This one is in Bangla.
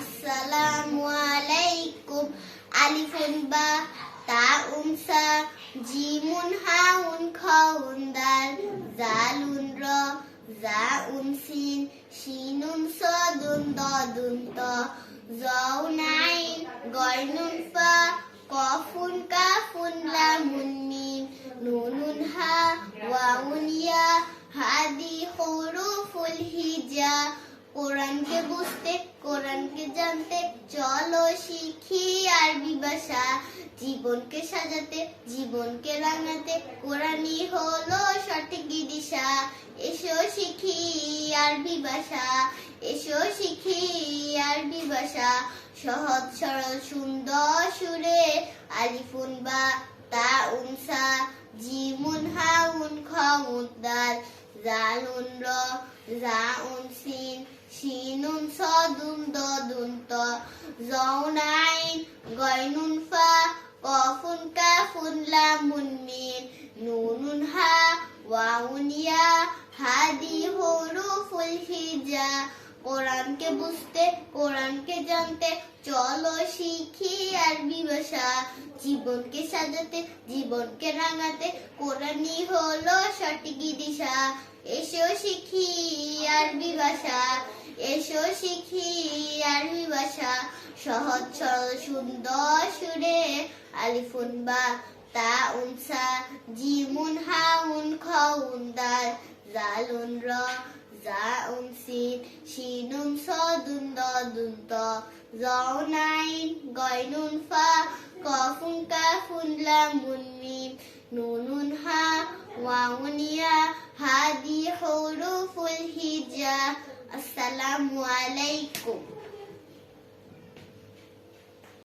আসসালামু আলাইকুম। আলিফুন বা তাউন সা জিমুন হাউন খাউন দাল জালুন র জাউন সিন শিনুন সাদুন দাদুন ত জাউন আইন গয়নুন ফা কফুন কাফুন লামুন মিম নুনুন হা ওয়াউন ইয়া হাদি হুরুফুল হিজা। কোরআনকে বুঝতে কোরআনকে জানতে চলো শিখি আরবি ভাষা। জীবনকে সাজাতে জীবনকে রাঙাতে কোরআনই হলো সঠিক দিশা। এসো শিখি আরবি ভাষা, এসো শিখি আরবি ভাষা। সহজ সরল সুন্দর সুরে আলিফুন বা তাউন সা জিমুন হাউন খাউন দাল জালুন র জাউন সিন শিনুন সাদুন দাদুন ত জাউন আইন গয়নুন ফা কফুন কাফুন লামুন মিম নুনুন হা ওয়াউন ইয়া হাদি হুরুফুল হিজা। কোরআনকে বুঝতে কোরআনকে জানতে চলো শিখি আরবি ভাষা। জীবনকে সাজাতে জীবনকে রাঙাতে কোরআনই হলো সঠিক দিশা। এসো শিখি আরবি ভাষা, এসো শিখি আরবি ভাষা। সহজ সরল সুন্দর সুরে আলিফুন বা তাউন সা জিমুন হাউন খাউন দাল জালুন র জাউন সিন শিনুন সাদুন দাদুন ত জাউন আইন গয়নুন ফা কফুন কাফুন লামুন মিম নুনুন হা ওয়াউন ইয়া হাদি হুরুফুল হিজা। আসসালামু আলাইকুম।